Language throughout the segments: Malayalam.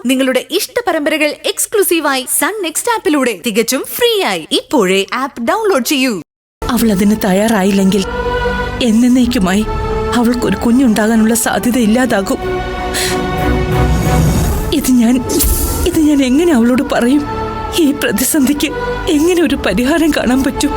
നിങ്ങളുടെ ഇഷ്ട പരമ്പരകൾ എക്സ്ക്ലൂസീവായി സൺ നെക്സ്റ്റ് ആപ്പിലൂടെ തികച്ചും ഫ്രീ ആയി ഇപ്പോഴേ ആപ്പ് ഡൗൺലോഡ് ചെയ്യൂ. അവൾ അതിന് തയ്യാറായില്ലെങ്കിൽ എന്നേക്കുമായി അവൾക്കൊരു കുഞ്ഞുണ്ടാകാനുള്ള സാധ്യത ഇല്ലാതാകും. ഇത് ഞാൻ എങ്ങനെ അവളോട് പറയും? ഈ പ്രതിസന്ധിക്ക് എങ്ങനെ ഒരു പരിഹാരം കാണാൻ പറ്റും?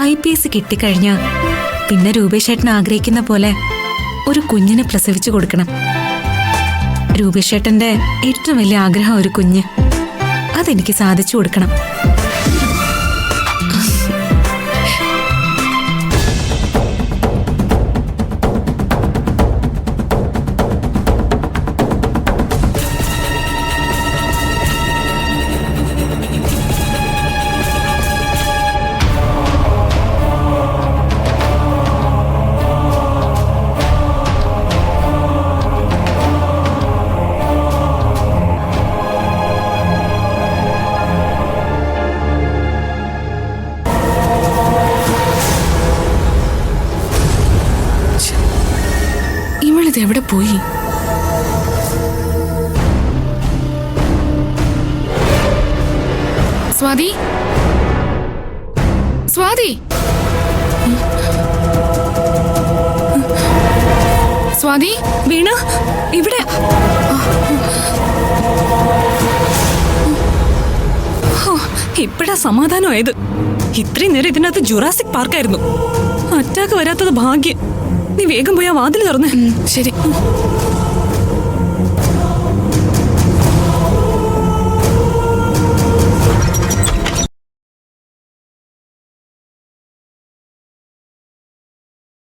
IPS കിട്ടിക്കഴിഞ്ഞാ പിന്നെ രൂപേഷേട്ടൻ ആഗ്രഹിക്കുന്ന പോലെ ഒരു കുഞ്ഞിനെ പ്രസവിച്ചു കൊടുക്കണം. രൂപേഷേട്ടന്റെ ഏറ്റവും വലിയ ആഗ്രഹം ഒരു കുഞ്ഞ്. അതെനിക്ക് സാധിച്ചു കൊടുക്കണം. ഇവളിതെവിടെ പോയി? സ്വാതി, സ്വാതി, സ്വാതി, വീണ ഇവിടെ. ഇപ്പഴാ സമാധാനമായത്. ഇത്രയും നേരം ഇതിനകത്ത് ജുറാസിക് പാർക്കായിരുന്നു. അറ്റാക്ക് വരാത്തത് ഭാഗ്യം. നീ വേഗം പോയി ആ വാതിൽ തുറന്ന്. ശരി.